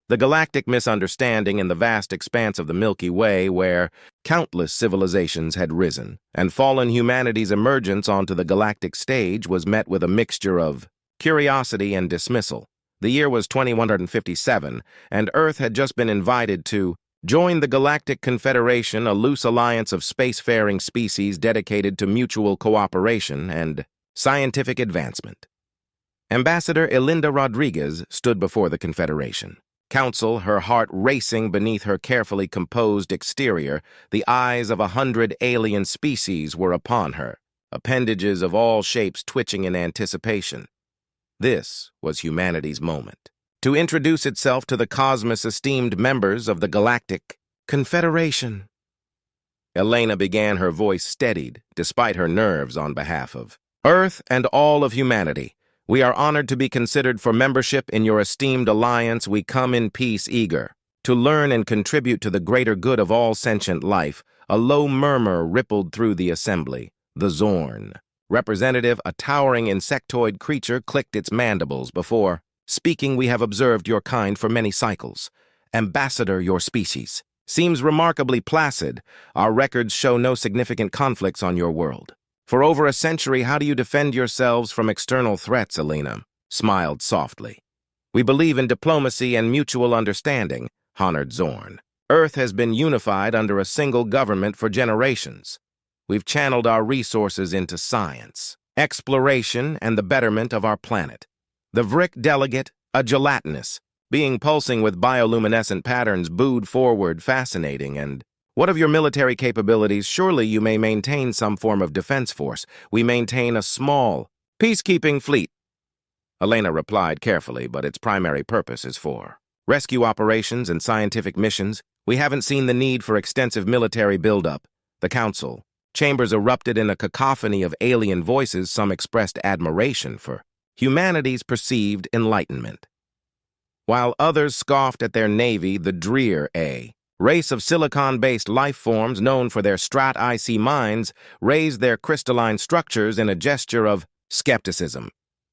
the galactic misunderstanding in the vast expanse of the Milky Way where countless civilizations had risen, and fallen humanity's emergence onto the galactic stage was met with a mixture of curiosity and dismissal. The year was 2157, and Earth had just been invited to join the Galactic Confederation, a loose alliance of spacefaring species dedicated to mutual cooperation and scientific advancement. Ambassador Elinda Rodriguez stood before the Confederation. Council, her heart racing beneath her carefully composed exterior, the eyes of 100 alien species were upon her, appendages of all shapes twitching in anticipation. This was humanity's moment, to introduce itself to the cosmos' esteemed members of the Galactic Confederation. Elena began, her voice steadied, despite her nerves, on behalf of Earth and all of humanity. We are honored to be considered for membership in your esteemed alliance. We come in peace, eager to learn and contribute to the greater good of all sentient life. A low murmur rippled through the assembly. The Zorn representative, a towering insectoid creature, clicked its mandibles before speaking. We have observed your kind for many cycles. Ambassador, your species seems remarkably placid. Our records show no significant conflicts on your world. For over a century, how do you defend yourselves from external threats? Elena smiled softly. We believe in diplomacy and mutual understanding, honored Zorn. Earth has been unified under a single government for generations. We've channeled our resources into science, exploration, and the betterment of our planet. The Vrick delegate, a gelatinous being pulsing with bioluminescent patterns, booed forward, fascinating. And what of your military capabilities? Surely you may maintain some form of defense force. We maintain a small peacekeeping fleet. Elena replied carefully, but its primary purpose is for rescue operations and scientific missions. We haven't seen the need for extensive military buildup. The Council chambers erupted in a cacophony of alien voices. Some expressed admiration for humanity's perceived enlightenment, while others scoffed at their navy, the Dreer, a race of silicon-based life forms known for their Strat-IC minds, raised their crystalline structures in a gesture of skepticism.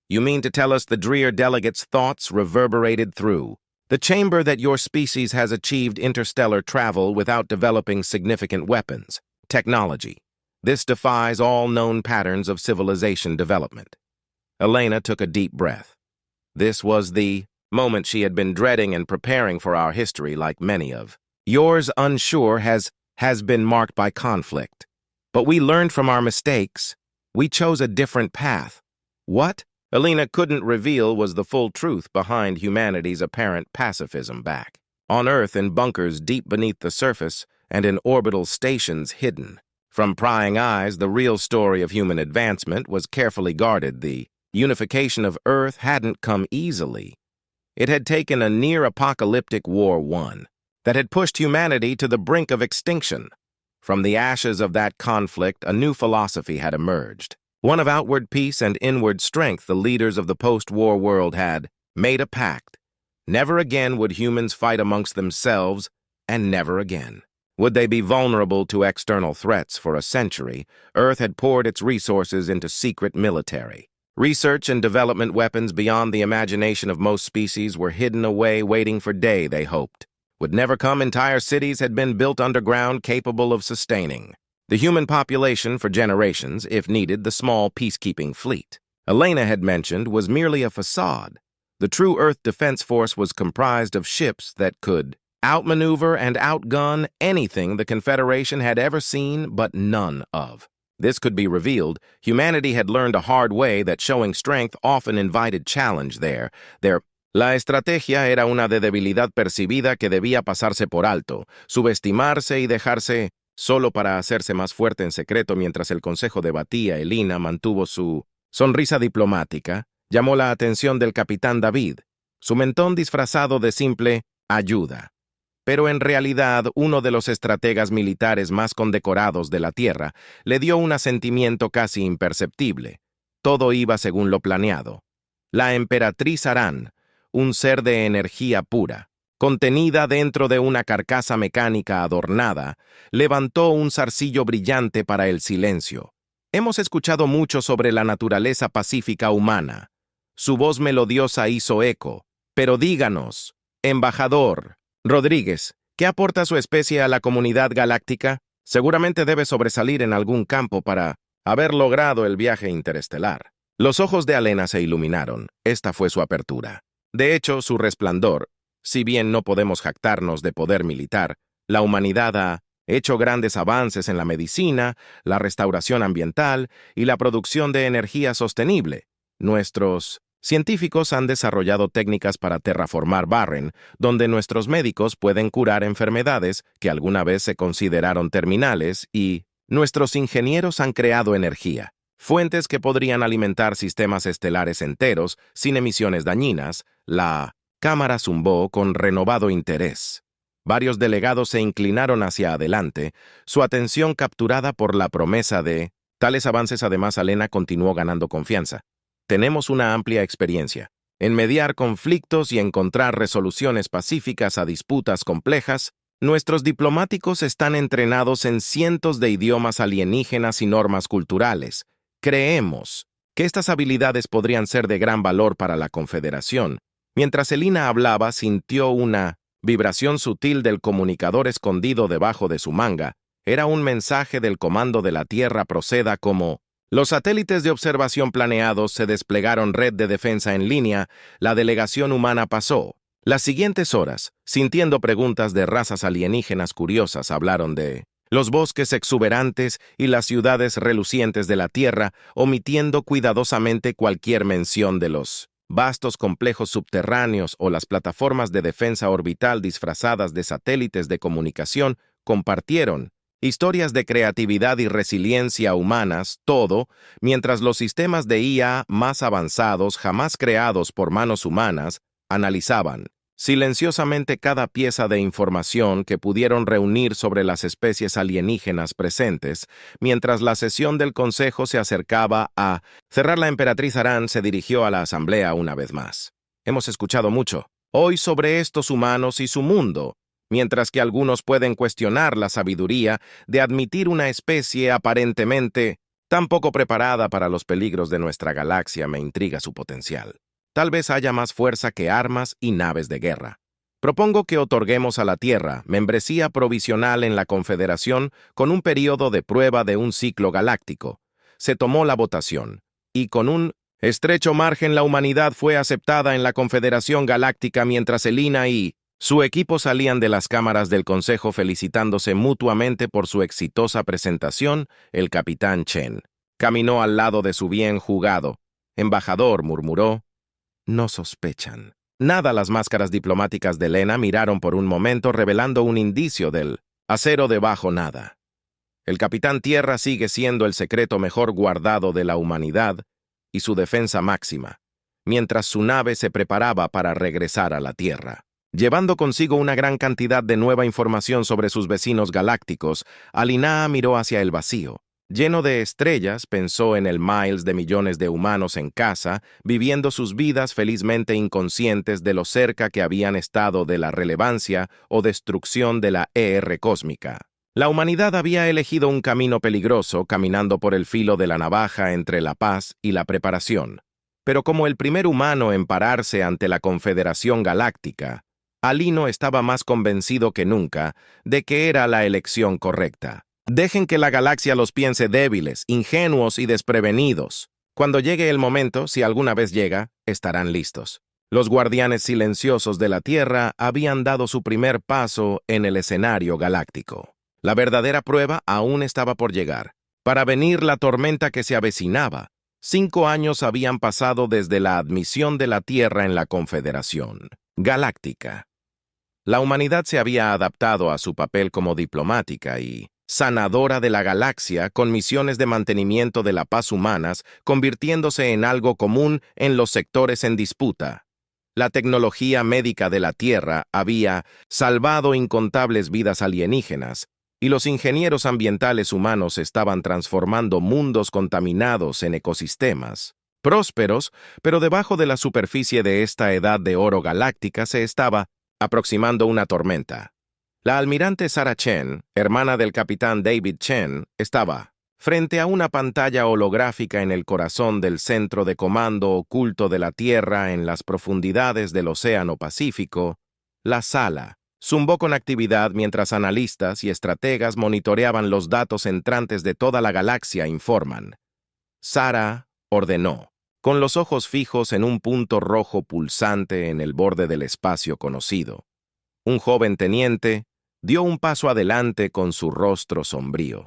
You mean to tell us the Dreer delegate's thoughts reverberated through the chamber that your species has achieved interstellar travel without developing significant weapons technology? This defies all known patterns of civilization development. Elena took a deep breath. This was the moment she had been dreading and preparing for. Our history, like many of yours, unsure, has been marked by conflict. But we learned from our mistakes. We chose a different path. What Elena couldn't reveal was the full truth behind humanity's apparent pacifism back on Earth, in bunkers deep beneath the surface and in orbital stations hidden from prying eyes. The real story of human advancement was carefully guarded. The unification of Earth hadn't come easily. It had taken a near-apocalyptic War I that had pushed humanity to the brink of extinction. From the ashes of that conflict, a new philosophy had emerged, one of outward peace and inward strength. The leaders of the post-war world had made a pact. Never again would humans fight amongst themselves, and never again would they be vulnerable to external threats. For a century, Earth had poured its resources into secret military research and development. Weapons beyond the imagination of most species were hidden away, waiting for day they hoped would never come. Entire cities had been built underground, capable of sustaining the human population for generations, if needed. The small peacekeeping fleet Elena had mentioned was merely a facade. The true Earth Defense Force was comprised of ships that could outmaneuver and outgun anything the Confederation had ever seen, but none of this could be revealed. Humanity had learned a hard way that showing strength often invited challenge. La estrategia era una de debilidad percibida que debía pasarse por alto, subestimarse y dejarse solo para hacerse más fuerte en secreto. Mientras el consejo debatía, Elena mantuvo su sonrisa diplomática. Llamó la atención del capitán David, su mentón disfrazado de simple ayuda. Pero en realidad, uno de los estrategas militares más condecorados de la Tierra le dio un asentimiento casi imperceptible. Todo iba según lo planeado. La emperatriz Aran, un ser de energía pura, contenida dentro de una carcasa mecánica adornada, levantó un zarcillo brillante para el silencio. Hemos escuchado mucho sobre la naturaleza pacífica humana. Su voz melodiosa hizo eco. Pero díganos, Embajador Rodríguez, ¿qué aporta su especie a la comunidad galáctica? Seguramente debe sobresalir en algún campo para haber logrado el viaje interestelar. Los ojos de Alena se iluminaron. Esta fue su apertura. De hecho, su resplandor, si bien no podemos jactarnos de poder militar, la humanidad ha hecho grandes avances en la medicina, la restauración ambiental y la producción de energía sostenible. Nuestros científicos han desarrollado técnicas para terraformar Barren, donde nuestros médicos pueden curar enfermedades que alguna vez se consideraron terminales y nuestros ingenieros han creado energía, fuentes que podrían alimentar sistemas estelares enteros sin emisiones dañinas. La cámara zumbó con renovado interés. Varios delegados se inclinaron hacia adelante, su atención capturada por la promesa de tales avances. Además, Alena continuó ganando confianza. Tenemos una amplia experiencia en mediar conflictos y encontrar resoluciones pacíficas a disputas complejas. Nuestros diplomáticos están entrenados en cientos de idiomas alienígenas y normas culturales. Creemos que estas habilidades podrían ser de gran valor para la Confederación. Mientras Elina hablaba, sintió una vibración sutil del comunicador escondido debajo de su manga. Era un mensaje del Comando de la Tierra. Proceda como: los satélites de observación planeados se desplegaron. Red de defensa en línea. La delegación humana pasó las siguientes horas sintiendo preguntas de razas alienígenas curiosas. Hablaron de los bosques exuberantes y las ciudades relucientes de la Tierra, omitiendo cuidadosamente cualquier mención de los vastos complejos subterráneos o las plataformas de defensa orbital disfrazadas de satélites de comunicación. Compartieron historias de creatividad y resiliencia humanas, todo mientras los sistemas de IA más avanzados, jamás creados por manos humanas, analizaban silenciosamente cada pieza de información que pudieron reunir sobre las especies alienígenas presentes. Mientras la sesión del Consejo se acercaba a cerrar, la emperatriz Aran se dirigió a la asamblea una vez más. Hemos escuchado mucho hoy sobre estos humanos y su mundo, mientras que algunos pueden cuestionar la sabiduría de admitir una especie aparentemente tan poco preparada para los peligros de nuestra galaxia. Me intriga su potencial. Tal vez haya más fuerza que armas y naves de guerra. Propongo que otorguemos a la Tierra membresía provisional en la Confederación con un período de prueba de un ciclo galáctico. Se tomó la votación, y con un estrecho margen la humanidad fue aceptada en la Confederación Galáctica. Mientras Elina y su equipo salían de las cámaras del Consejo felicitándose mutuamente por su exitosa presentación, el capitán Chen caminó al lado de su bien jugado. Embajador, murmuró. No sospechan nada. Las máscaras diplomáticas de Elena miraron por un momento, revelando un indicio del acero debajo. Nada. El Capitán Tierra sigue siendo el secreto mejor guardado de la humanidad y su defensa máxima, mientras su nave se preparaba para regresar a la Tierra. Llevando consigo una gran cantidad de nueva información sobre sus vecinos galácticos, Alina miró hacia el vacío. Lleno de estrellas, pensó en el miles de millones de humanos en casa, viviendo sus vidas felizmente inconscientes de lo cerca que habían estado de la relevancia o destrucción de la cósmica. La humanidad había elegido un camino peligroso, caminando por el filo de la navaja entre la paz y la preparación. Pero como el primer humano en pararse ante la Confederación Galáctica, Alino estaba más convencido que nunca de que era la elección correcta. Dejen que la galaxia los piense débiles, ingenuos y desprevenidos. Cuando llegue el momento, si alguna vez llega, estarán listos. Los guardianes silenciosos de la Tierra habían dado su primer paso en el escenario galáctico. La verdadera prueba aún estaba por llegar. Para venir la tormenta que se avecinaba. 5 años habían pasado desde la admisión de la Tierra en la Confederación Galáctica. La humanidad se había adaptado a su papel como diplomática y sanadora de la galaxia, con misiones de mantenimiento de la paz humanas, convirtiéndose en algo común en los sectores en disputa. La tecnología médica de la Tierra había salvado incontables vidas alienígenas, y los ingenieros ambientales humanos estaban transformando mundos contaminados en ecosistemas prósperos, pero debajo de la superficie de esta edad de oro galáctica se estaba aproximando una tormenta. La almirante Sarah Chen, hermana del capitán David Chen, estaba frente a una pantalla holográfica en el corazón del centro de comando oculto de la Tierra en las profundidades del Océano Pacífico. La sala zumbó con actividad mientras analistas y estrategas monitoreaban los datos entrantes de toda la galaxia, informan. Sara ordenó, con los ojos fijos en un punto rojo pulsante en el borde del espacio conocido. Un joven teniente dio un paso adelante con su rostro sombrío.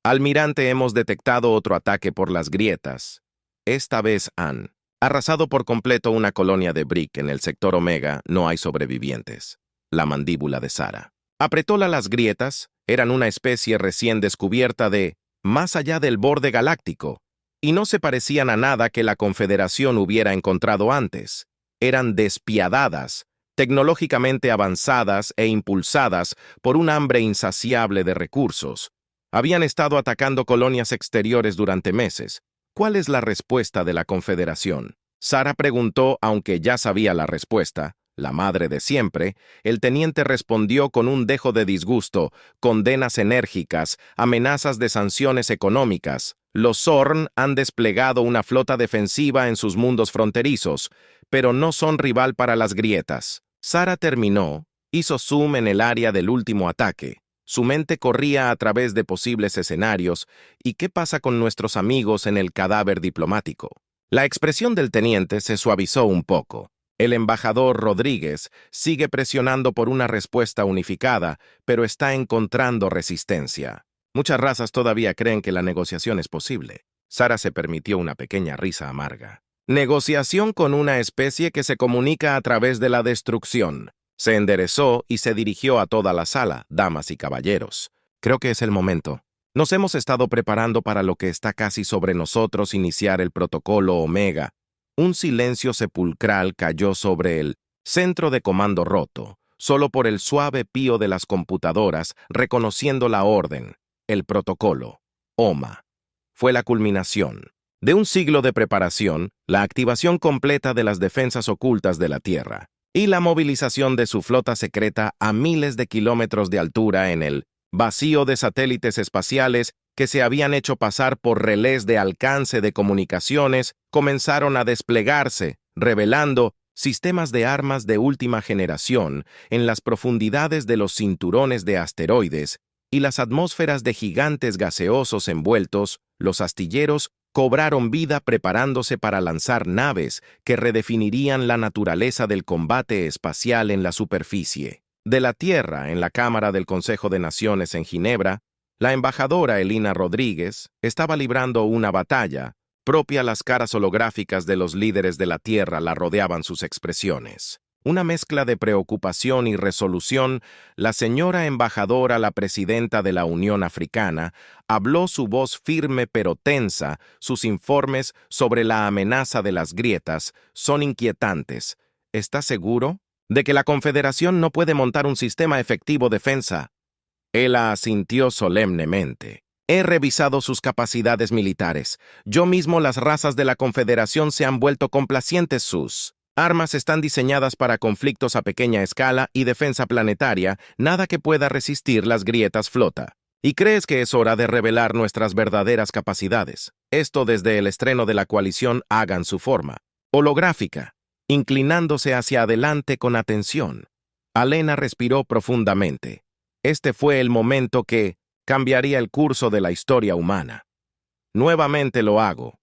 Almirante, hemos detectado otro ataque por las grietas. Esta vez han arrasado por completo una colonia de Brick en el sector Omega. No hay sobrevivientes. La mandíbula de Sara apretó. Las grietas eran una especie recién descubierta de más allá del borde galáctico, y no se parecían a nada que la Confederación hubiera encontrado antes. Eran despiadadas, tecnológicamente avanzadas e impulsadas por un hambre insaciable de recursos. Habían estado atacando colonias exteriores durante meses. ¿Cuál es la respuesta de la Confederación? Sara preguntó, aunque ya sabía la respuesta. La madre de siempre. El teniente respondió con un dejo de disgusto, condenas enérgicas, amenazas de sanciones económicas. Los Zorn han desplegado una flota defensiva en sus mundos fronterizos, pero no son rival para las grietas. Sara terminó, hizo zoom en el área del último ataque. Su mente corría a través de posibles escenarios. ¿Y qué pasa con nuestros amigos en el cadáver diplomático? La expresión del teniente se suavizó un poco. El embajador Rodríguez sigue presionando por una respuesta unificada, pero está encontrando resistencia. Muchas razas todavía creen que la negociación es posible. Sara se permitió una pequeña risa amarga. Negociación con una especie que se comunica a través de la destrucción. Se enderezó y se dirigió a toda la sala, damas y caballeros. Creo que es el momento. Nos hemos estado preparando para lo que está casi sobre nosotros, iniciar el protocolo Omega. Un silencio sepulcral cayó sobre el centro de comando roto, solo por el suave pío de las computadoras reconociendo la orden, el protocolo, OMA. Fue la culminación de un siglo de preparación, la activación completa de las defensas ocultas de la Tierra y la movilización de su flota secreta a miles de kilómetros de altura en el vacío de satélites espaciales que se habían hecho pasar por relés de alcance de comunicaciones, comenzaron a desplegarse, revelando sistemas de armas de última generación en las profundidades de los cinturones de asteroides y las atmósferas de gigantes gaseosos envueltos. Los astilleros cobraron vida preparándose para lanzar naves que redefinirían la naturaleza del combate espacial en la superficie. De la Tierra, en la Cámara del Consejo de Naciones en Ginebra, la embajadora Elina Rodríguez estaba librando una batalla propia. Las caras holográficas de los líderes de la Tierra la rodeaban sus expresiones. Una mezcla de preocupación y resolución. La señora embajadora, la presidenta de la Unión Africana, habló, su voz firme pero tensa. Sus informes sobre la amenaza de las grietas son inquietantes. ¿Está seguro de que la Confederación no puede montar un sistema efectivo de defensa? Él asintió solemnemente. He revisado sus capacidades militares. Yo mismo, las razas de la Confederación se han vuelto complacientes. Sus armas están diseñadas para conflictos a pequeña escala y defensa planetaria, nada que pueda resistir las grietas flota. ¿Y crees que es hora de revelar nuestras verdaderas capacidades? Esto desde el estreno de la coalición. Hagan su forma holográfica, inclinándose hacia adelante con atención. Alena respiró profundamente. Este fue el momento que cambiaría el curso de la historia humana. Nuevamente lo hago.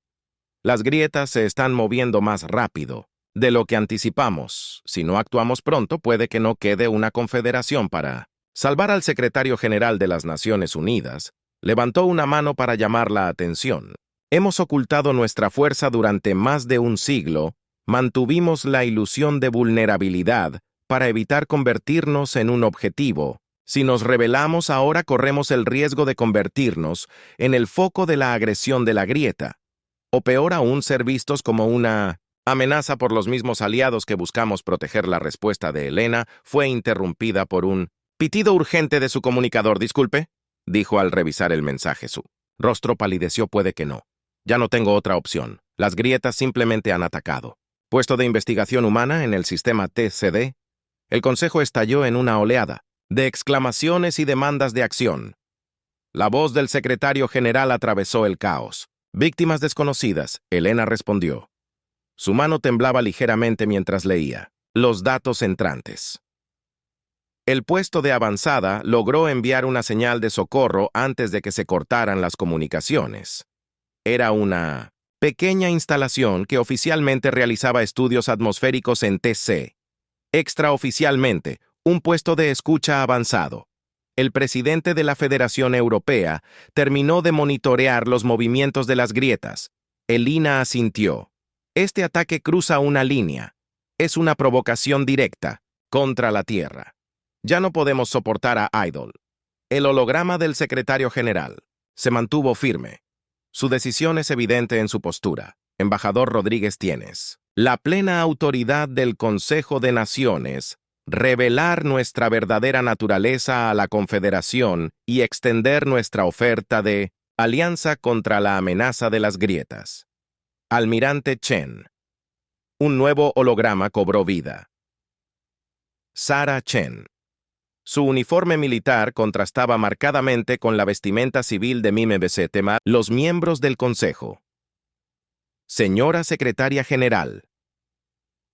Las grietas se están moviendo más rápido de lo que anticipamos. Si no actuamos pronto, puede que no quede una confederación para salvar. Al secretario general de las Naciones Unidas levantó una mano para llamar la atención. Hemos ocultado nuestra fuerza durante más de un siglo. Mantuvimos la ilusión de vulnerabilidad para evitar convertirnos en un objetivo. Si nos rebelamos ahora, corremos el riesgo de convertirnos en el foco de la agresión de la grieta, o peor aún, ser vistos como una amenaza por los mismos aliados que buscamos proteger. La respuesta de Elena fue interrumpida por un pitido urgente de su comunicador. Disculpe, dijo al revisar el mensaje. Su rostro palideció. Puede que no. Ya no tengo otra opción. Las grietas simplemente han atacado. Puesto de investigación humana en el sistema TCD. El Consejo estalló en una oleada de exclamaciones y demandas de acción. La voz del secretario general atravesó el caos. Víctimas desconocidas, Elena respondió. Su mano temblaba ligeramente mientras leía los datos entrantes. El puesto de avanzada logró enviar una señal de socorro antes de que se cortaran las comunicaciones. Era una pequeña instalación que oficialmente realizaba estudios atmosféricos en TC. Extraoficialmente, un puesto de escucha avanzado. El presidente de la Federación Europea terminó de monitorear los movimientos de las grietas. Elina asintió. Este ataque cruza una línea. Es una provocación directa contra la Tierra. Ya no podemos soportar a Idol. El holograma del secretario general se mantuvo firme. Su decisión es evidente en su postura. Embajador Rodríguez, tienes la plena autoridad del Consejo de Naciones, revelar nuestra verdadera naturaleza a la Confederación y extender nuestra oferta de alianza contra la amenaza de las grietas. Almirante Chen. Un nuevo holograma cobró vida. Sarah Chen. Su uniforme militar contrastaba marcadamente con la vestimenta civil de Mime Besetema, los miembros del Consejo. Señora Secretaria General.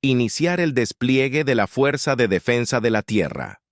Iniciar el despliegue de la Fuerza de Defensa de la Tierra.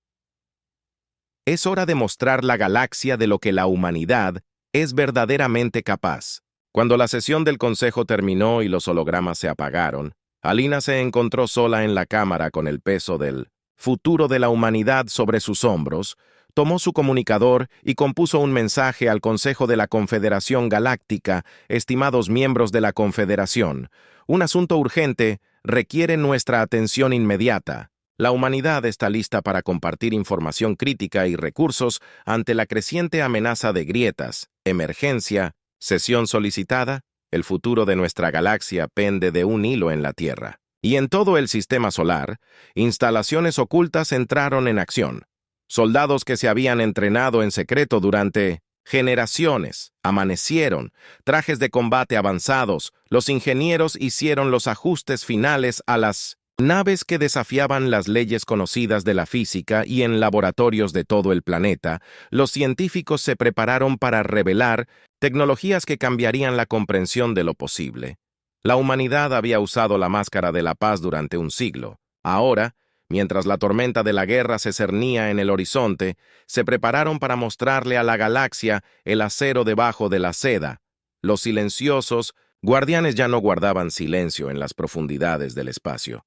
Es hora de mostrar la galaxia de lo que la humanidad es verdaderamente capaz. Cuando la sesión del Consejo terminó y los hologramas se apagaron, Alina se encontró sola en la cámara con el peso del futuro de la humanidad sobre sus hombros, tomó su comunicador y compuso un mensaje al Consejo de la Confederación Galáctica. Estimados miembros de la Confederación, un asunto urgente requiere nuestra atención inmediata. La humanidad está lista para compartir información crítica y recursos ante la creciente amenaza de grietas. Emergencia, sesión solicitada. El futuro de nuestra galaxia pende de un hilo en la Tierra. Y en todo el sistema solar, instalaciones ocultas entraron en acción. Soldados que se habían entrenado en secreto durante generaciones amanecieron, trajes de combate avanzados, los ingenieros hicieron los ajustes finales a las naves que desafiaban las leyes conocidas de la física y en laboratorios de todo el planeta, los científicos se prepararon para revelar tecnologías que cambiarían la comprensión de lo posible. La humanidad había usado la máscara de la paz durante un siglo. Ahora, mientras la tormenta de la guerra se cernía en el horizonte, se prepararon para mostrarle a la galaxia el acero debajo de la seda. Los silenciosos guardianes ya no guardaban silencio en las profundidades del espacio.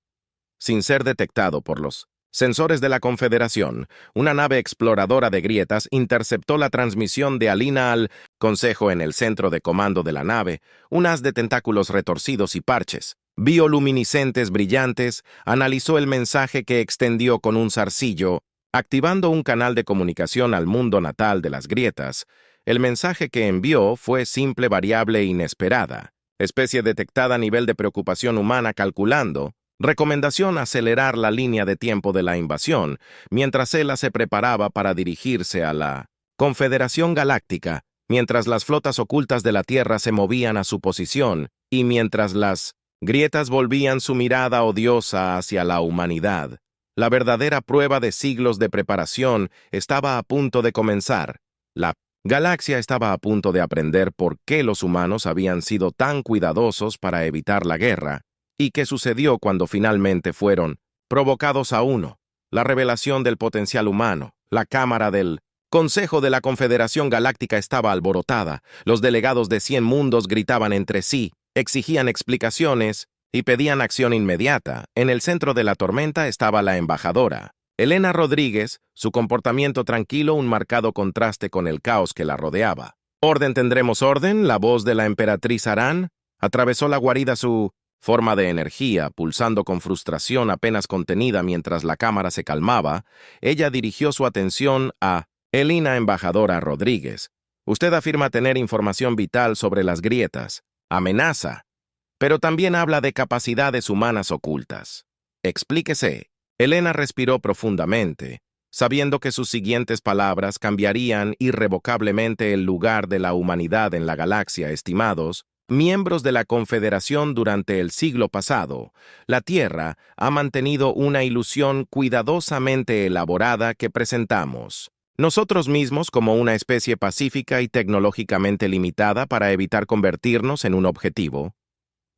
Sin ser detectado por los sensores de la Confederación, una nave exploradora de grietas interceptó la transmisión de Alina al Consejo en el centro de comando de la nave, un haz de tentáculos retorcidos y parches, bioluminiscentes brillantes, analizó el mensaje que extendió con un zarcillo, activando un canal de comunicación al mundo natal de las grietas. El mensaje que envió fue simple variable inesperada, especie detectada a nivel de preocupación humana calculando. Recomendación: acelerar la línea de tiempo de la invasión, mientras Ela se preparaba para dirigirse a la Confederación Galáctica, mientras las flotas ocultas de la Tierra se movían a su posición y mientras las grietas volvían su mirada odiosa hacia la humanidad. La verdadera prueba de siglos de preparación estaba a punto de comenzar. La galaxia estaba a punto de aprender por qué los humanos habían sido tan cuidadosos para evitar la guerra. ¿Y qué sucedió cuando finalmente fueron provocados a uno? La revelación del potencial humano. La Cámara del Consejo de la Confederación Galáctica estaba alborotada. Los delegados de 100 mundos gritaban entre sí, exigían explicaciones y pedían acción inmediata. En el centro de la tormenta estaba la embajadora, Elena Rodríguez, su comportamiento tranquilo un marcado contraste con el caos que la rodeaba. «¿Orden tendremos orden?» La voz de la emperatriz Arán atravesó la guarida, su forma de energía, pulsando con frustración apenas contenida mientras la cámara se calmaba. Ella dirigió su atención a Elena Embajadora Rodríguez. Usted afirma tener información vital sobre las grietas. Amenaza. Pero también habla de capacidades humanas ocultas. Explíquese. Elena respiró profundamente, sabiendo que sus siguientes palabras cambiarían irrevocablemente el lugar de la humanidad en la galaxia. Estimados miembros de la Confederación, durante el siglo pasado, la Tierra ha mantenido una ilusión cuidadosamente elaborada que presentamos nosotros mismos como una especie pacífica y tecnológicamente limitada para evitar convertirnos en un objetivo.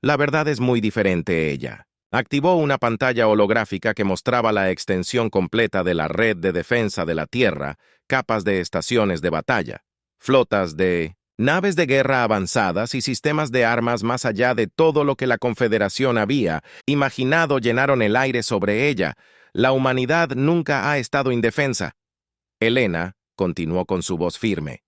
La verdad es muy diferente ella. Activó una pantalla holográfica que mostraba la extensión completa de la red de defensa de la Tierra, capas de estaciones de batalla, flotas de naves de guerra avanzadas y sistemas de armas más allá de todo lo que la Confederación había imaginado llenaron el aire sobre ella. La humanidad nunca ha estado indefensa. Helena continuó con su voz firme.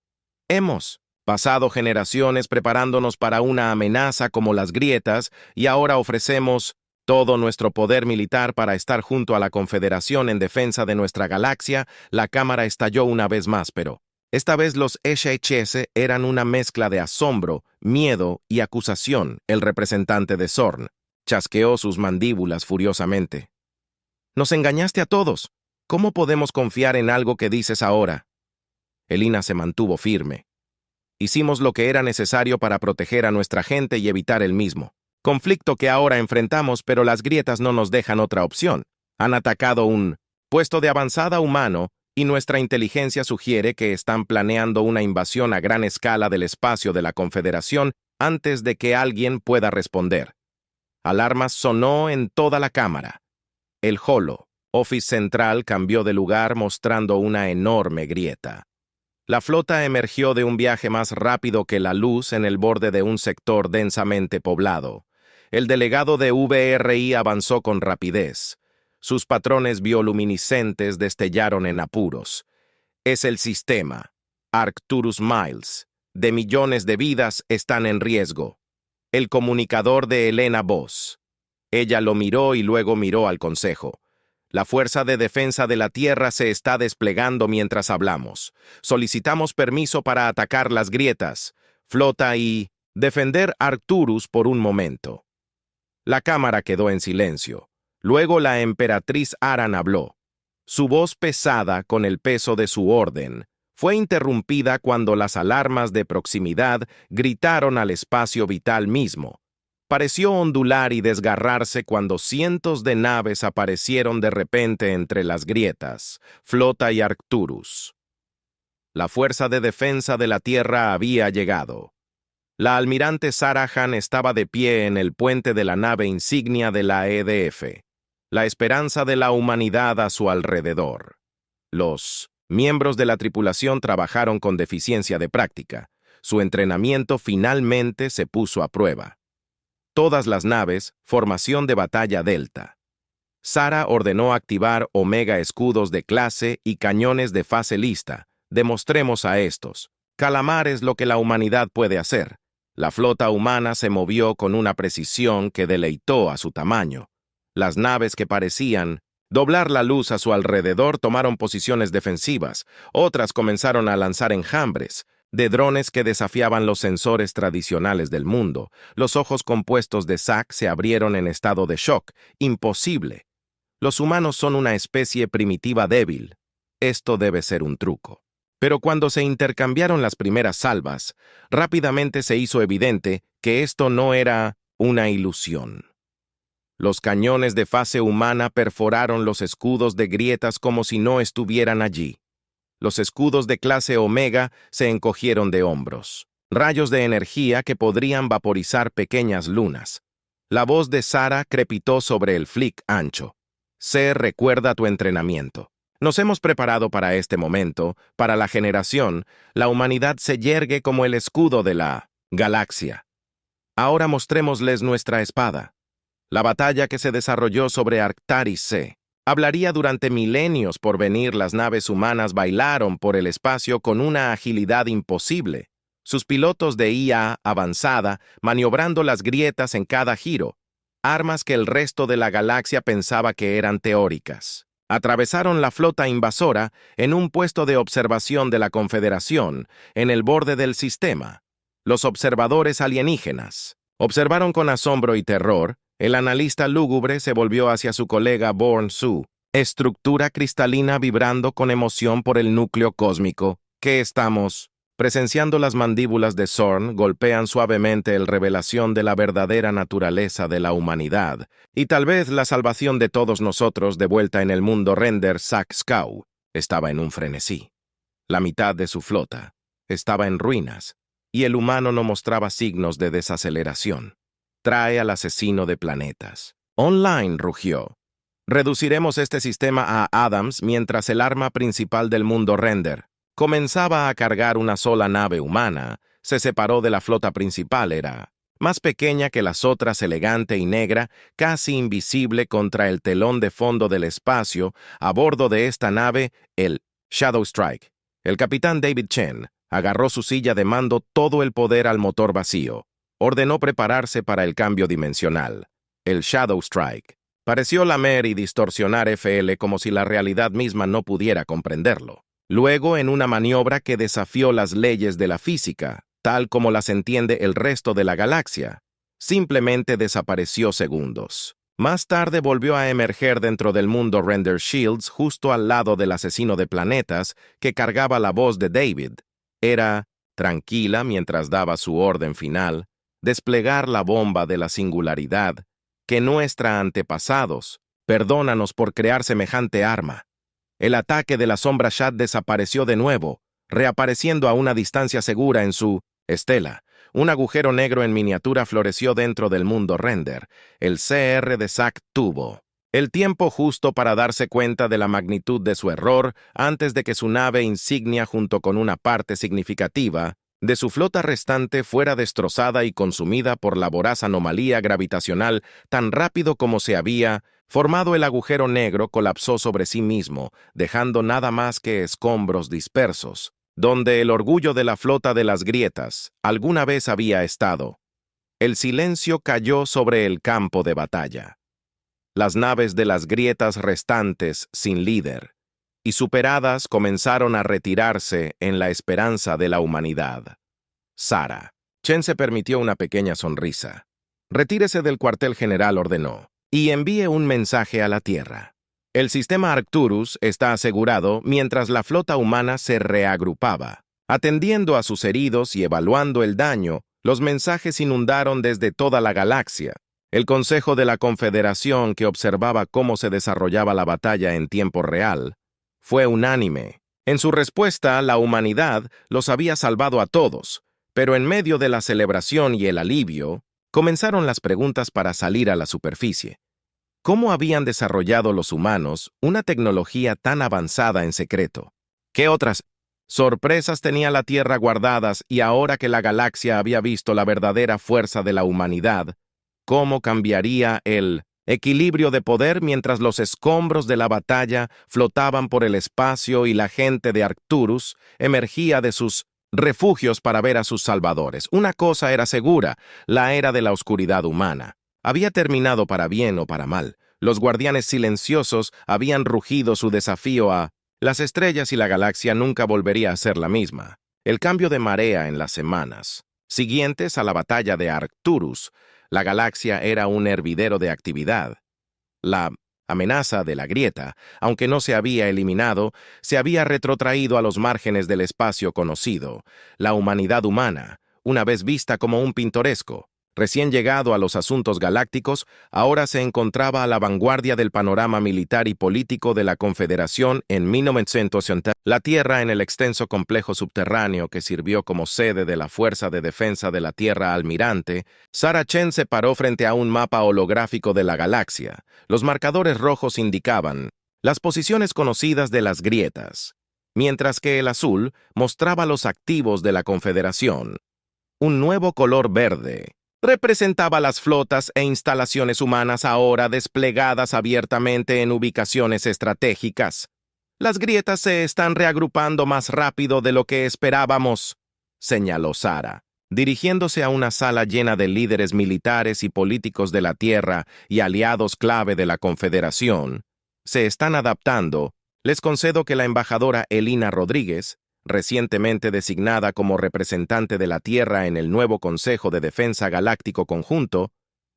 Hemos pasado generaciones preparándonos para una amenaza como las grietas y ahora ofrecemos todo nuestro poder militar para estar junto a la Confederación en defensa de nuestra galaxia. La cámara estalló una vez más, pero esta vez los SHS eran una mezcla de asombro, miedo y acusación. El representante de Zorn chasqueó sus mandíbulas furiosamente. Nos engañaste a todos. ¿Cómo podemos confiar en algo que dices ahora? Helena se mantuvo firme. Hicimos lo que era necesario para proteger a nuestra gente y evitar el mismo conflicto que ahora enfrentamos, pero las grietas no nos dejan otra opción. Han atacado un puesto de avanzada humano y nuestra inteligencia sugiere que están planeando una invasión a gran escala del espacio de la Confederación antes de que alguien pueda responder. Alarmas sonó en toda la cámara. El Holo Office Central cambió de lugar mostrando una enorme grieta. La flota emergió de un viaje más rápido que la luz en el borde de un sector densamente poblado. El delegado de VRI avanzó con rapidez. Sus patrones bioluminiscentes destellaron en apuros. Es el sistema. Arcturus Miles. De millones de vidas están en riesgo. El comunicador de Helena Voss. Ella lo miró y luego miró al consejo. La Fuerza de Defensa de la Tierra se está desplegando mientras hablamos. Solicitamos permiso para atacar las grietas, flota y defender Arcturus por un momento. La cámara quedó en silencio. Luego la emperatriz Aran habló. Su voz pesada con el peso de su orden fue interrumpida cuando las alarmas de proximidad gritaron al espacio vital mismo. Pareció ondular y desgarrarse cuando cientos de naves aparecieron de repente entre las grietas, flota y Arcturus. La Fuerza de Defensa de la Tierra había llegado. La almirante Sarah Han estaba de pie en el puente de la nave insignia de la EDF, la esperanza de la humanidad a su alrededor. Los miembros de la tripulación trabajaron con deficiencia de práctica. Su entrenamiento finalmente se puso a prueba. Todas las naves, formación de batalla Delta. Sarah ordenó activar Omega escudos de clase y cañones de fase lista. Demostremos a estos. Calamar es lo que la humanidad puede hacer. La flota humana se movió con una precisión que deleitó a su tamaño. Las naves que parecían doblar la luz a su alrededor tomaron posiciones defensivas. Otras comenzaron a lanzar enjambres de drones que desafiaban los sensores tradicionales del mundo. Los ojos compuestos de Zack se abrieron en estado de shock. Imposible. Los humanos son una especie primitiva débil. Esto debe ser un truco. Pero cuando se intercambiaron las primeras salvas, rápidamente se hizo evidente que esto no era una ilusión. Los cañones de fase humana perforaron los escudos de grietas como si no estuvieran allí. Los escudos de clase Omega se encogieron de hombros. Rayos de energía que podrían vaporizar pequeñas lunas. La voz de Sarah crepitó sobre el flick ancho. Se recuerda tu entrenamiento. Nos hemos preparado para este momento, para la generación. La humanidad se yergue como el escudo de la galaxia. Ahora mostrémosles nuestra espada. La batalla que se desarrolló sobre Arctaris C. Hablaría durante milenios por venir. Las naves humanas bailaron por el espacio con una agilidad imposible. Sus pilotos de IA avanzada maniobrando las grietas en cada giro. Armas que el resto de la galaxia pensaba que eran teóricas. Atravesaron la flota invasora en un puesto de observación de la Confederación, en el borde del sistema. Los observadores alienígenas observaron con asombro y terror. El analista lúgubre se volvió hacia su colega Born Su, estructura cristalina vibrando con emoción por el núcleo cósmico. ¿Qué estamos? Presenciando las mandíbulas de Zorn golpean suavemente el revelación de la verdadera naturaleza de la humanidad, y tal vez la salvación de todos nosotros de vuelta en el mundo render. Zack Skau estaba en un frenesí. La mitad de su flota estaba en ruinas, y el humano no mostraba signos de desaceleración. Trae al asesino de planetas. Online, rugió. Reduciremos este sistema a Adams mientras el arma principal del mundo Render comenzaba a cargar una sola nave humana. Se separó de la flota principal, era más pequeña que las otras, elegante y negra, casi invisible contra el telón de fondo del espacio. A bordo de esta nave, el Shadow Strike. El capitán David Chen agarró su silla de mando, todo el poder al motor vacío. Ordenó prepararse para el cambio dimensional. El Shadow Strike pareció lamer y distorsionar FL como si la realidad misma no pudiera comprenderlo. Luego, en una maniobra que desafió las leyes de la física, tal como las entiende el resto de la galaxia, simplemente desapareció segundos. Más tarde volvió a emerger dentro del mundo Render Shields, justo al lado del asesino de planetas que cargaba la voz de David. Era tranquila mientras daba su orden final, desplegar la bomba de la singularidad, que nuestra antepasados, perdónanos por crear semejante arma. El ataque de la sombra Shad desapareció de nuevo, reapareciendo a una distancia segura en su estela. Un agujero negro en miniatura floreció dentro del mundo Render. El CR de Zack tuvo el tiempo justo para darse cuenta de la magnitud de su error antes de que su nave insignia, junto con una parte significativa de su flota restante, fuera destrozada y consumida por la voraz anomalía gravitacional. Tan rápido como se había formado el agujero negro, colapsó sobre sí mismo, dejando nada más que escombros dispersos, donde el orgullo de la flota de las grietas alguna vez había estado. El silencio cayó sobre el campo de batalla. Las naves de las grietas restantes, sin líder y superadas, comenzaron a retirarse en la esperanza de la humanidad. Sara. Chen se permitió una pequeña sonrisa. Retírese del cuartel general, ordenó, y envíe un mensaje a la Tierra. El sistema Arcturus está asegurado mientras la flota humana se reagrupaba. Atendiendo a sus heridos y evaluando el daño, los mensajes inundaron desde toda la galaxia. El Consejo de la Confederación, que observaba cómo se desarrollaba la batalla en tiempo real, fue unánime. En su respuesta, la humanidad los había salvado a todos, pero en medio de la celebración y el alivio, comenzaron las preguntas para salir a la superficie. ¿Cómo habían desarrollado los humanos una tecnología tan avanzada en secreto? ¿Qué otras sorpresas tenía la Tierra guardadas? Y ahora que la galaxia había visto la verdadera fuerza de la humanidad, ¿cómo cambiaría el equilibrio de poder mientras los escombros de la batalla flotaban por el espacio y la gente de Arcturus emergía de sus refugios para ver a sus salvadores? Una cosa era segura: la era de la oscuridad humana había terminado, para bien o para mal. Los guardianes silenciosos habían rugido su desafío a las estrellas y la galaxia nunca volvería a ser la misma. El cambio de marea en las semanas siguientes a la batalla de Arcturus, la galaxia era un hervidero de actividad. La amenaza de la grieta, aunque no se había eliminado, se había retrotraído a los márgenes del espacio conocido. La humanidad humana, una vez vista como un pintoresco recién llegado a los asuntos galácticos, ahora se encontraba a la vanguardia del panorama militar y político de la Confederación. En 1980, la Tierra, en el extenso complejo subterráneo que sirvió como sede de la Fuerza de Defensa de la Tierra Almirante, Sara Chen se paró frente a un mapa holográfico de la galaxia. Los marcadores rojos indicaban las posiciones conocidas de las grietas, mientras que el azul mostraba los activos de la Confederación. Un nuevo color verde representaba las flotas e instalaciones humanas ahora desplegadas abiertamente en ubicaciones estratégicas. Las grietas se están reagrupando más rápido de lo que esperábamos, señaló Sara, dirigiéndose a una sala llena de líderes militares y políticos de la Tierra y aliados clave de la Confederación. Se están adaptando. Les concedo que la embajadora Elina Rodríguez, recientemente designada como representante de la Tierra en el nuevo Consejo de Defensa Galáctico Conjunto,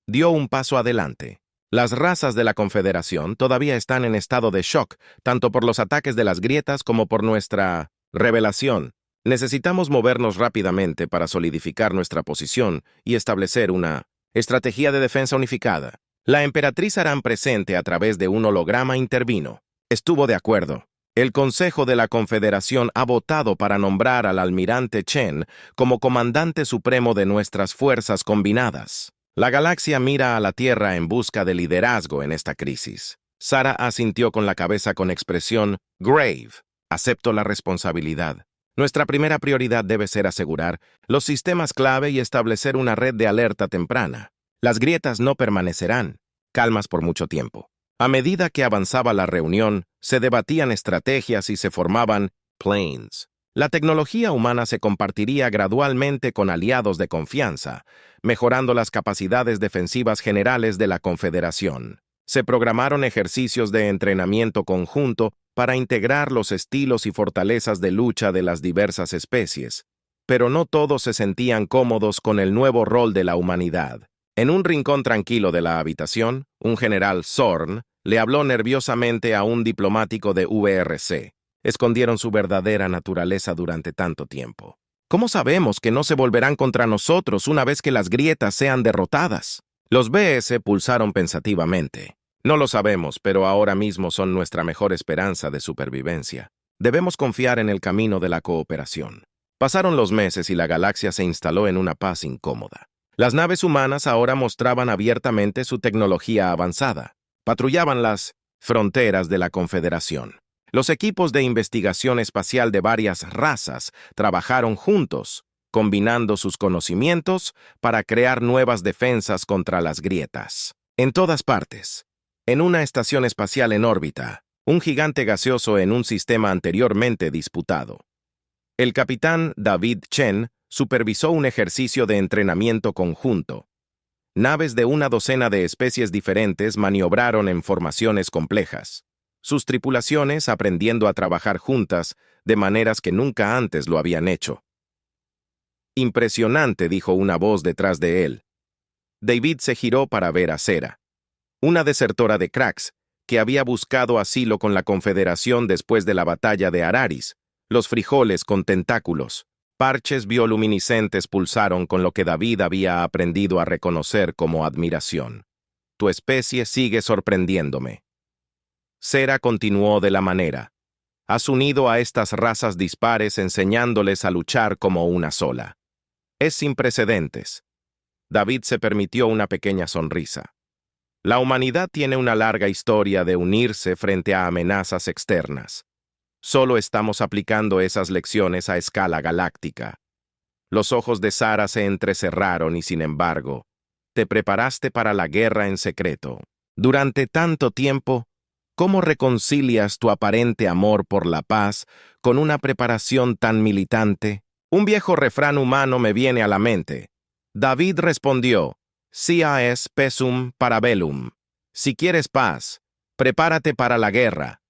dio un paso adelante. Las razas de la Confederación todavía están en estado de shock, tanto por los ataques de las grietas como por nuestra revelación. Necesitamos movernos rápidamente para solidificar nuestra posición y establecer una estrategia de defensa unificada. La emperatriz Aran, presente a través de un holograma, intervino. Estuvo de acuerdo. El Consejo de la Confederación ha votado para nombrar al almirante Chen como comandante supremo de nuestras fuerzas combinadas. La galaxia mira a la Tierra en busca de liderazgo en esta crisis. Sarah asintió con la cabeza con expresión grave. Acepto la responsabilidad. Nuestra primera prioridad debe ser asegurar los sistemas clave y establecer una red de alerta temprana. Las grietas no permanecerán calmas por mucho tiempo. A medida que avanzaba la reunión, se debatían estrategias y se formaban planes. La tecnología humana se compartiría gradualmente con aliados de confianza, mejorando las capacidades defensivas generales de la Confederación. Se programaron ejercicios de entrenamiento conjunto para integrar los estilos y fortalezas de lucha de las diversas especies, pero no todos se sentían cómodos con el nuevo rol de la humanidad. En un rincón tranquilo de la habitación, un general Zorn le habló nerviosamente a un diplomático de VRC. Escondieron su verdadera naturaleza durante tanto tiempo. ¿Cómo sabemos que no se volverán contra nosotros una vez que las grietas sean derrotadas? Los BS pulsaron pensativamente. No lo sabemos, pero ahora mismo son nuestra mejor esperanza de supervivencia. Debemos confiar en el camino de la cooperación. Pasaron los meses y la galaxia se instaló en una paz incómoda. Las naves humanas ahora mostraban abiertamente su tecnología avanzada. Patrullaban las fronteras de la Confederación. Los equipos de investigación espacial de varias razas trabajaron juntos, combinando sus conocimientos para crear nuevas defensas contra las grietas. En todas partes, en una estación espacial en órbita, un gigante gaseoso en un sistema anteriormente disputado. El capitán David Chen supervisó un ejercicio de entrenamiento conjunto. Naves de una docena de especies diferentes maniobraron en formaciones complejas. Sus tripulaciones aprendiendo a trabajar juntas de maneras que nunca antes lo habían hecho. Impresionante, dijo una voz detrás de él. David se giró para ver a Cera, una desertora de Cracks, que había buscado asilo con la Confederación después de la batalla de Araris. Los frijoles con tentáculos, parches bioluminiscentes pulsaron con lo que David había aprendido a reconocer como admiración. Tu especie sigue sorprendiéndome. Cera continuó de la manera. Has unido a estas razas dispares enseñándoles a luchar como una sola. Es sin precedentes. David se permitió una pequeña sonrisa. La humanidad tiene una larga historia de unirse frente a amenazas externas. Solo estamos aplicando esas lecciones a escala galáctica. Los ojos de Sarah se entrecerraron y, sin embargo, te preparaste para la guerra en secreto. Durante tanto tiempo, ¿cómo reconcilias tu aparente amor por la paz con una preparación tan militante? Un viejo refrán humano me viene a la mente. David respondió, Sia es pessum para bellum. Si quieres paz, prepárate para la guerra.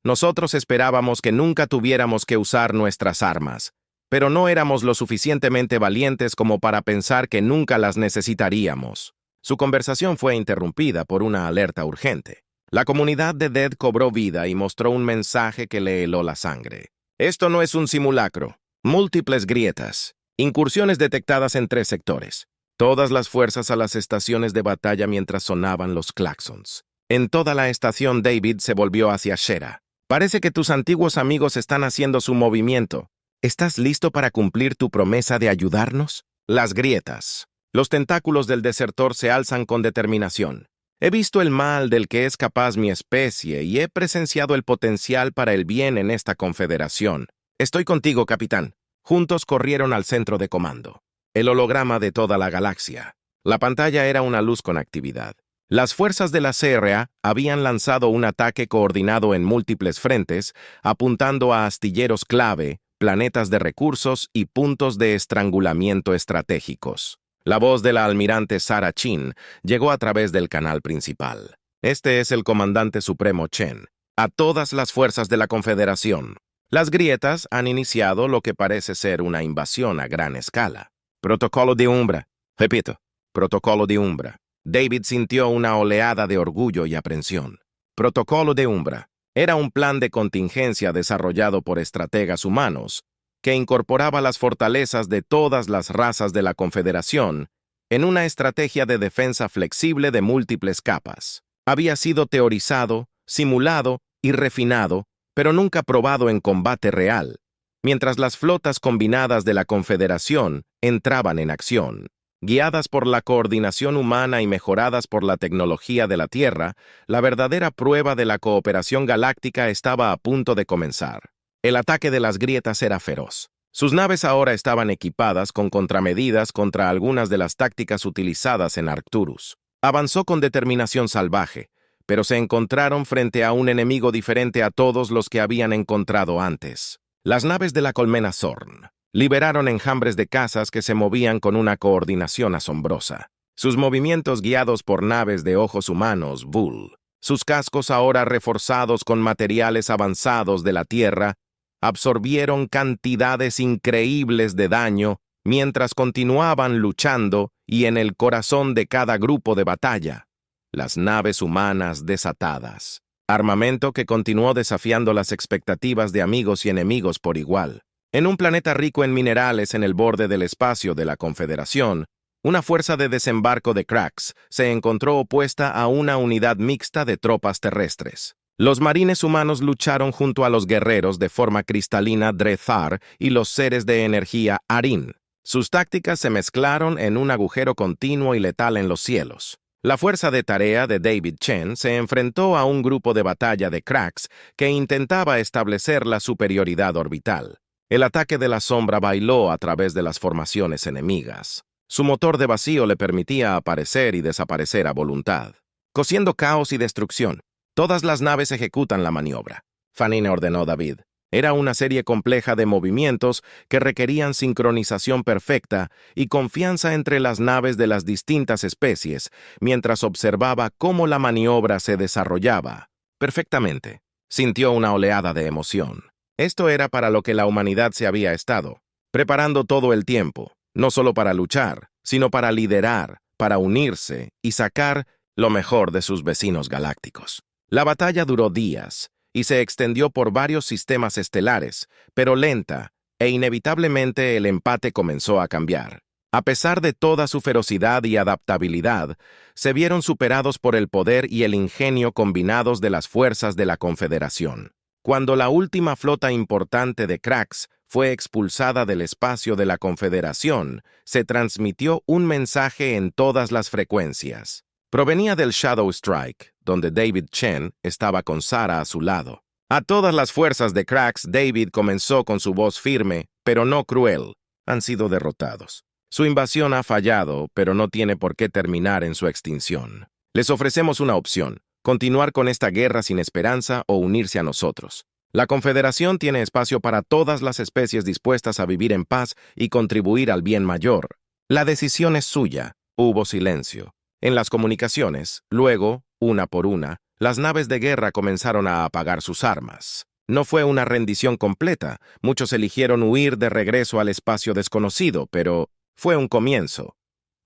Nosotros esperábamos que nunca tuviéramos que usar nuestras armas, pero no éramos lo suficientemente valientes como para pensar que nunca las necesitaríamos. Su conversación fue interrumpida por una alerta urgente. La comunidad de Dead cobró vida y mostró un mensaje que le heló la sangre. Esto no es un simulacro. Múltiples grietas. Incursiones detectadas en 3 sectores. Todas las fuerzas a las estaciones de batalla mientras sonaban los claxons. En toda la estación David se volvió hacia Shera. Parece que tus antiguos amigos están haciendo su movimiento. ¿Estás listo para cumplir tu promesa de ayudarnos? Las grietas. Los tentáculos del desertor se alzan con determinación. He visto el mal del que es capaz mi especie y he presenciado el potencial para el bien en esta confederación. Estoy contigo, capitán. Juntos corrieron al centro de comando. El holograma de toda la galaxia. La pantalla era una luz con actividad. Las fuerzas de la CRA habían lanzado un ataque coordinado en múltiples frentes, apuntando a astilleros clave, planetas de recursos y puntos de estrangulamiento estratégicos. La voz de la almirante Sarah Chin llegó a través del canal principal. Este es el comandante supremo Chen. A todas las fuerzas de la Confederación. Las grietas han iniciado lo que parece ser una invasión a gran escala. Protocolo de Umbra. Repito, protocolo de Umbra. David sintió una oleada de orgullo y aprensión. Protocolo de Umbra. Era un plan de contingencia desarrollado por estrategas humanos que incorporaba las fortalezas de todas las razas de la Confederación en una estrategia de defensa flexible de múltiples capas. Había sido teorizado, simulado y refinado, pero nunca probado en combate real, mientras las flotas combinadas de la Confederación entraban en acción. Guiadas por la coordinación humana y mejoradas por la tecnología de la Tierra, la verdadera prueba de la cooperación galáctica estaba a punto de comenzar. El ataque de las grietas era feroz. Sus naves ahora estaban equipadas con contramedidas contra algunas de las tácticas utilizadas en Arcturus. Avanzó con determinación salvaje, pero se encontraron frente a un enemigo diferente a todos los que habían encontrado antes. Las naves de la colmena Zorn liberaron enjambres de cazas que se movían con una coordinación asombrosa. Sus movimientos guiados por naves de ojos humanos, Bull. Sus cascos ahora reforzados con materiales avanzados de la Tierra, absorbieron cantidades increíbles de daño mientras continuaban luchando y en el corazón de cada grupo de batalla, las naves humanas desatadas. Armamento que continuó desafiando las expectativas de amigos y enemigos por igual. En un planeta rico en minerales en el borde del espacio de la Confederación, una fuerza de desembarco de cracks se encontró opuesta a una unidad mixta de tropas terrestres. Los marines humanos lucharon junto a los guerreros de forma cristalina Drethar y los seres de energía Arin. Sus tácticas se mezclaron en un agujero continuo y letal en los cielos. La fuerza de tarea de David Chen se enfrentó a un grupo de batalla de cracks que intentaba establecer la superioridad orbital. El ataque de la sombra bailó a través de las formaciones enemigas. Su motor de vacío le permitía aparecer y desaparecer a voluntad. Cosiendo caos y destrucción, todas las naves ejecutan la maniobra. Fanine ordenó David. Era una serie compleja de movimientos que requerían sincronización perfecta y confianza entre las naves de las distintas especies, mientras observaba cómo la maniobra se desarrollaba. Perfectamente. Sintió una oleada de emoción. Esto era para lo que la humanidad se había estado, preparando todo el tiempo, no solo para luchar, sino para liderar, para unirse y sacar lo mejor de sus vecinos galácticos. La batalla duró días y se extendió por varios sistemas estelares, pero lenta, e inevitablemente el empate comenzó a cambiar. A pesar de toda su ferocidad y adaptabilidad, se vieron superados por el poder y el ingenio combinados de las fuerzas de la Confederación. Cuando la última flota importante de cracks fue expulsada del espacio de la Confederación, se transmitió un mensaje en todas las frecuencias. Provenía del Shadow Strike, donde David Chen estaba con Sara a su lado. A todas las fuerzas de cracks, David comenzó con su voz firme, pero no cruel. Han sido derrotados. Su invasión ha fallado, pero no tiene por qué terminar en su extinción. Les ofrecemos una opción. Continuar con esta guerra sin esperanza o unirse a nosotros. La Confederación tiene espacio para todas las especies dispuestas a vivir en paz y contribuir al bien mayor. La decisión es suya. Hubo silencio. En las comunicaciones, luego, una por una, las naves de guerra comenzaron a apagar sus armas. No fue una rendición completa. Muchos eligieron huir de regreso al espacio desconocido, pero fue un comienzo,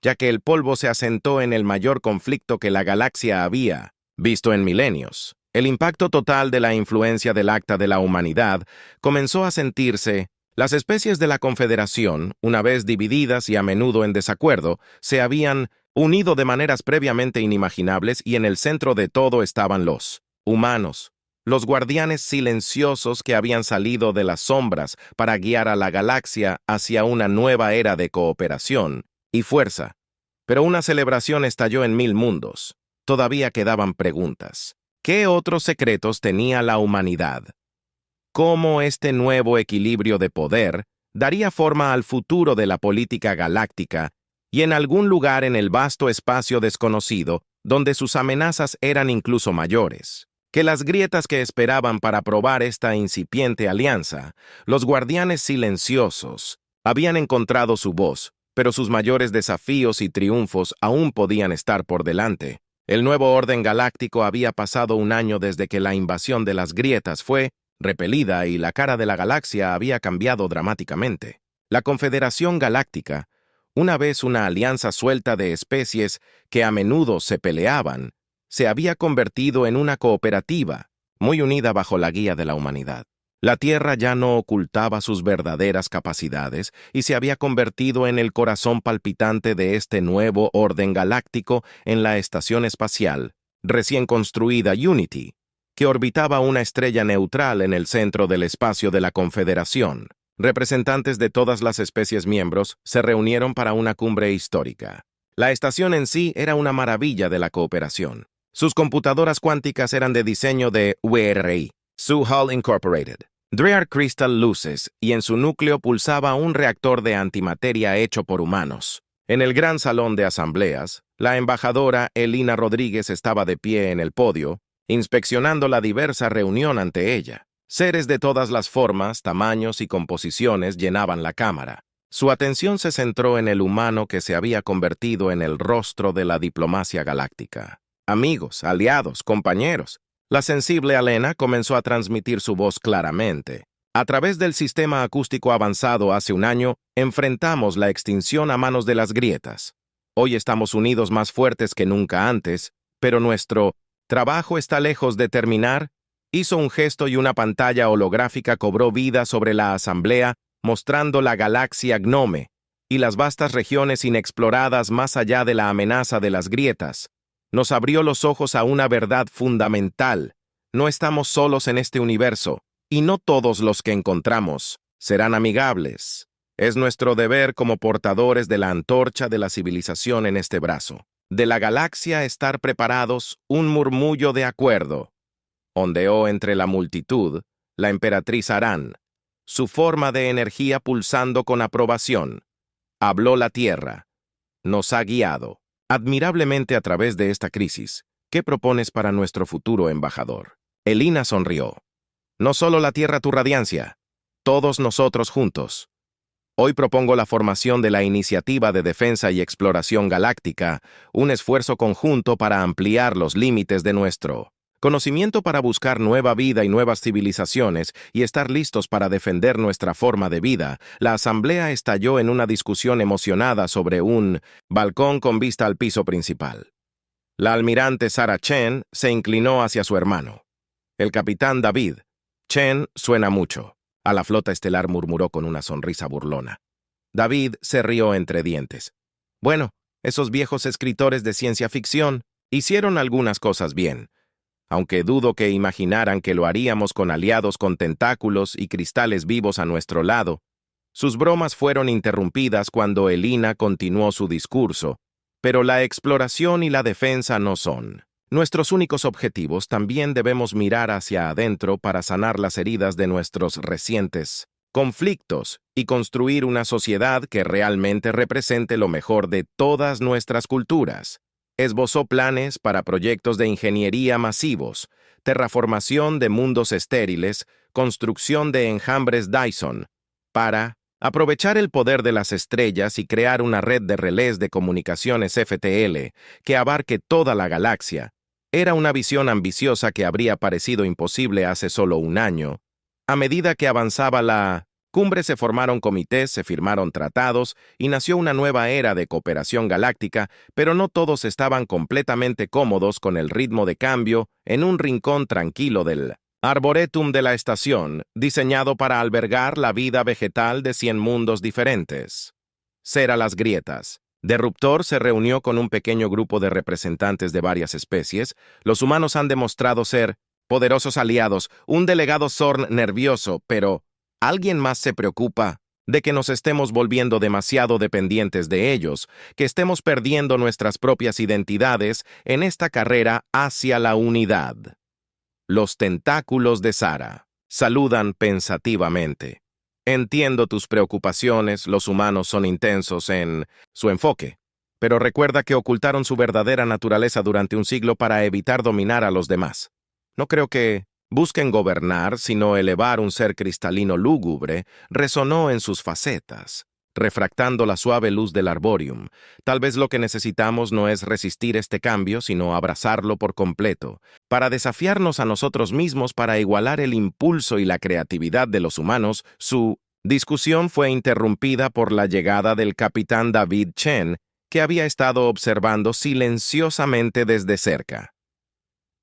ya que el polvo se asentó en el mayor conflicto que la galaxia había visto en milenios. El impacto total de la influencia del Acta de la Humanidad comenzó a sentirse. Las especies de la Confederación, una vez divididas y a menudo en desacuerdo, se habían unido de maneras previamente inimaginables y en el centro de todo estaban los humanos, los guardianes silenciosos que habían salido de las sombras para guiar a la galaxia hacia una nueva era de cooperación y fuerza. Pero una celebración estalló en 1000 mundos. Todavía quedaban preguntas. ¿Qué otros secretos tenía la humanidad? ¿Cómo este nuevo equilibrio de poder daría forma al futuro de la política galáctica y en algún lugar en el vasto espacio desconocido donde sus amenazas eran incluso mayores? Que las grietas que esperaban para probar esta incipiente alianza, los guardianes silenciosos, habían encontrado su voz, pero sus mayores desafíos y triunfos aún podían estar por delante. El nuevo orden galáctico había pasado un año desde que la invasión de las grietas fue repelida y la cara de la galaxia había cambiado dramáticamente. La Confederación Galáctica, una vez una alianza suelta de especies que a menudo se peleaban, se había convertido en una cooperativa, muy unida bajo la guía de la humanidad. La Tierra ya no ocultaba sus verdaderas capacidades y se había convertido en el corazón palpitante de este nuevo orden galáctico en la estación espacial, recién construida Unity, que orbitaba una estrella neutral en el centro del espacio de la Confederación. Representantes de todas las especies miembros se reunieron para una cumbre histórica. La estación en sí era una maravilla de la cooperación. Sus computadoras cuánticas eran de diseño de WRI, Sioux Hall Incorporated. Drear Crystal Luces, y en su núcleo pulsaba un reactor de antimateria hecho por humanos. En el gran salón de asambleas, la embajadora Elina Rodríguez estaba de pie en el podio, inspeccionando la diversa reunión ante ella. Seres de todas las formas, tamaños y composiciones llenaban la cámara. Su atención se centró en el humano que se había convertido en el rostro de la diplomacia galáctica. Amigos, aliados, compañeros. La sensible Elena comenzó a transmitir su voz claramente. A través del sistema acústico avanzado hace un año, enfrentamos la extinción a manos de las grietas. Hoy estamos unidos más fuertes que nunca antes, pero nuestro trabajo está lejos de terminar. Hizo un gesto y una pantalla holográfica cobró vida sobre la asamblea, mostrando la galaxia Gnome y las vastas regiones inexploradas más allá de la amenaza de las grietas. Nos abrió los ojos a una verdad fundamental. No estamos solos en este universo, y no todos los que encontramos serán amigables. Es nuestro deber como portadores de la antorcha de la civilización en este brazo. De la galaxia estar preparados, un murmullo de acuerdo. Ondeó entre la multitud la emperatriz Arán, su forma de energía pulsando con aprobación. Habló la tierra. Nos ha guiado admirablemente a través de esta crisis. ¿Qué propones para nuestro futuro embajador? Elina sonrió. No solo la tierra tu radiancia, todos nosotros juntos. Hoy propongo la formación de la Iniciativa de Defensa y Exploración Galáctica, un esfuerzo conjunto para ampliar los límites de nuestro conocimiento para buscar nueva vida y nuevas civilizaciones y estar listos para defender nuestra forma de vida. La asamblea estalló en una discusión emocionada sobre un balcón con vista al piso principal. La almirante Sarah Chen se inclinó hacia su hermano. El capitán David. Chen suena mucho. A la flota estelar murmuró con una sonrisa burlona. David se rió entre dientes. Bueno, esos viejos escritores de ciencia ficción hicieron algunas cosas bien, aunque dudo que imaginaran que lo haríamos con aliados con tentáculos y cristales vivos a nuestro lado. Sus bromas fueron interrumpidas cuando Elina continuó su discurso, pero la exploración y la defensa no son nuestros únicos objetivos. También debemos mirar hacia adentro para sanar las heridas de nuestros recientes conflictos y construir una sociedad que realmente represente lo mejor de todas nuestras culturas. Esbozó planes para proyectos de ingeniería masivos, terraformación de mundos estériles, construcción de enjambres Dyson, para aprovechar el poder de las estrellas y crear una red de relés de comunicaciones FTL que abarque toda la galaxia. Era una visión ambiciosa que habría parecido imposible hace solo un año. A medida que avanzaba la cumbre se formaron comités, se firmaron tratados y nació una nueva era de cooperación galáctica, pero no todos estaban completamente cómodos con el ritmo de cambio en un rincón tranquilo del arboretum de la estación, diseñado para albergar la vida vegetal de 100 mundos diferentes. Cera las grietas. Derruptor se reunió con un pequeño grupo de representantes de varias especies. Los humanos han demostrado ser poderosos aliados, un delegado Zorn nervioso, pero ¿alguien más se preocupa de que nos estemos volviendo demasiado dependientes de ellos, que estemos perdiendo nuestras propias identidades en esta carrera hacia la unidad? Los tentáculos de Sara saludan pensativamente. Entiendo tus preocupaciones, los humanos son intensos en su enfoque, pero recuerda que ocultaron su verdadera naturaleza durante un siglo para evitar dominar a los demás. No creo que busquen gobernar, sino elevar un ser cristalino lúgubre, resonó en sus facetas, refractando la suave luz del arborium. Tal vez lo que necesitamos no es resistir este cambio, sino abrazarlo por completo, para desafiarnos a nosotros mismos para igualar el impulso y la creatividad de los humanos. Su discusión fue interrumpida por la llegada del capitán David Chen, que había estado observando silenciosamente desde cerca.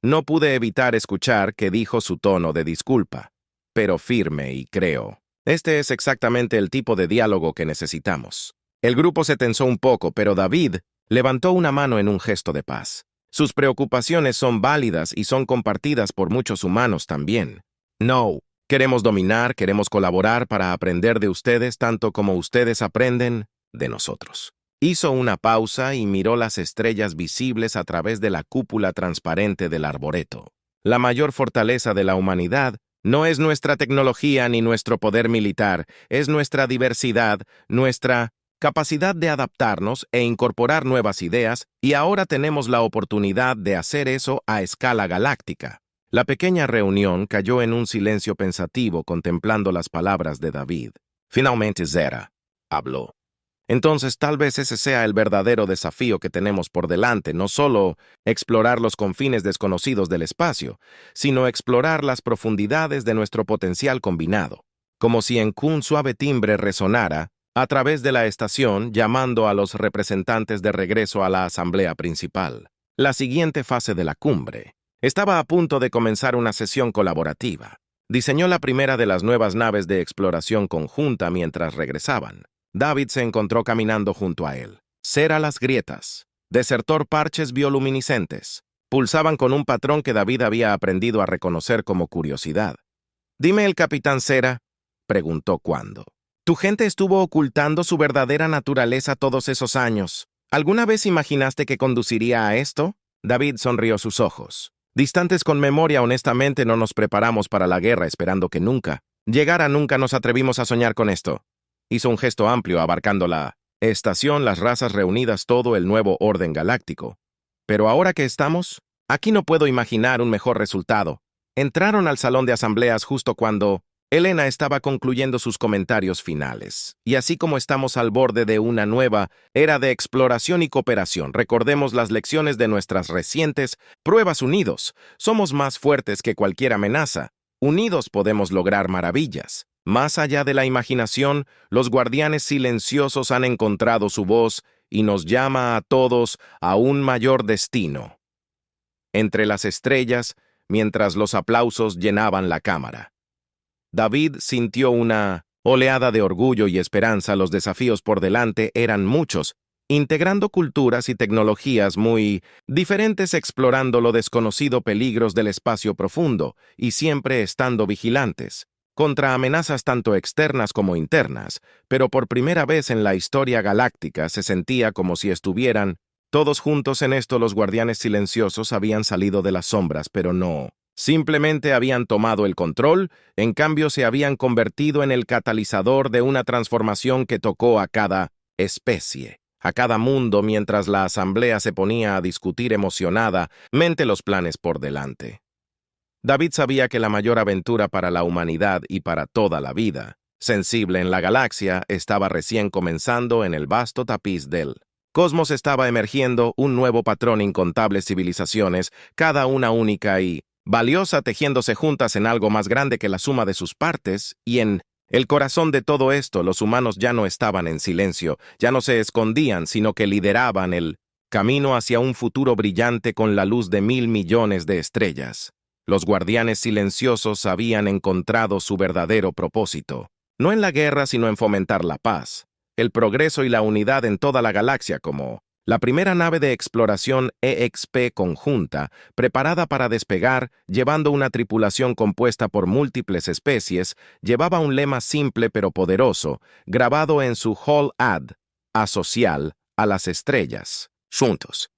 No pude evitar escuchar que dijo su tono de disculpa, pero firme y creo. Este es exactamente el tipo de diálogo que necesitamos. El grupo se tensó un poco, pero David levantó una mano en un gesto de paz. Sus preocupaciones son válidas y son compartidas por muchos humanos también. No, Queremos dominar, queremos colaborar para aprender de ustedes tanto como ustedes aprenden de nosotros. Hizo una pausa y miró las estrellas visibles a través de la cúpula transparente del arboreto. La mayor fortaleza de la humanidad no es nuestra tecnología ni nuestro poder militar, es nuestra diversidad, nuestra capacidad de adaptarnos e incorporar nuevas ideas, y ahora tenemos la oportunidad de hacer eso a escala galáctica. La pequeña reunión cayó en un silencio pensativo contemplando las palabras de David. Finalmente Zera habló. Entonces tal vez ese sea el verdadero desafío que tenemos por delante, no solo explorar los confines desconocidos del espacio, sino explorar las profundidades de nuestro potencial combinado, como si en un suave timbre resonara a través de la estación llamando a los representantes de regreso a la asamblea principal. La siguiente fase de la cumbre estaba a punto de comenzar una sesión colaborativa. Diseñó la primera de las nuevas naves de exploración conjunta mientras regresaban. David se encontró caminando junto a él. Cera las grietas. Desertor parches bioluminiscentes. Pulsaban con un patrón que David había aprendido a reconocer como curiosidad. «Dime el capitán Cera», preguntó cuando. «Tu gente estuvo ocultando su verdadera naturaleza todos esos años. ¿Alguna vez imaginaste que conduciría a esto?» David sonrió sus ojos. «Distantes con memoria, honestamente no nos preparamos para la guerra esperando que nunca nunca nos atrevimos a soñar con esto». Hizo un gesto amplio abarcando la estación, las razas reunidas, todo el nuevo orden galáctico. Pero ahora que estamos, aquí no puedo imaginar un mejor resultado. Entraron al salón de asambleas justo cuando Elena estaba concluyendo sus comentarios finales. Y así como estamos al borde de una nueva era de exploración y cooperación, recordemos las lecciones de nuestras recientes pruebas. Unidos, somos más fuertes que cualquier amenaza. Unidos podemos lograr maravillas. Más allá de la imaginación, los guardianes silenciosos han encontrado su voz y nos llama a todos a un mayor destino. Entre las estrellas, mientras los aplausos llenaban la cámara. David sintió una oleada de orgullo y esperanza. Los desafíos por delante eran muchos, integrando culturas y tecnologías muy diferentes, explorando lo desconocido, peligros del espacio profundo y siempre estando vigilantes contra amenazas tanto externas como internas, pero por primera vez en la historia galáctica se sentía como si estuvieran todos juntos en esto. Los guardianes silenciosos habían salido de las sombras, pero no simplemente habían tomado el control, en cambio se habían convertido en el catalizador de una transformación que tocó a cada especie, a cada mundo, mientras la asamblea se ponía a discutir emocionadamente los planes por delante. David sabía que la mayor aventura para la humanidad y para toda la vida sensible en la galaxia estaba recién comenzando. En el vasto tapiz del cosmos estaba emergiendo un nuevo patrón, incontables civilizaciones, cada una única y valiosa, tejiéndose juntas en algo más grande que la suma de sus partes, y en el corazón de todo esto los humanos ya no estaban en silencio, ya no se escondían, sino que lideraban el camino hacia un futuro brillante con la luz de 1.000 millones de estrellas. Los guardianes silenciosos habían encontrado su verdadero propósito, no en la guerra sino en fomentar la paz, el progreso y la unidad en toda la galaxia, como la primera nave de exploración EXP conjunta, preparada para despegar, llevando una tripulación compuesta por múltiples especies, llevaba un lema simple pero poderoso, grabado en su hull ad, asocial a las estrellas, juntos.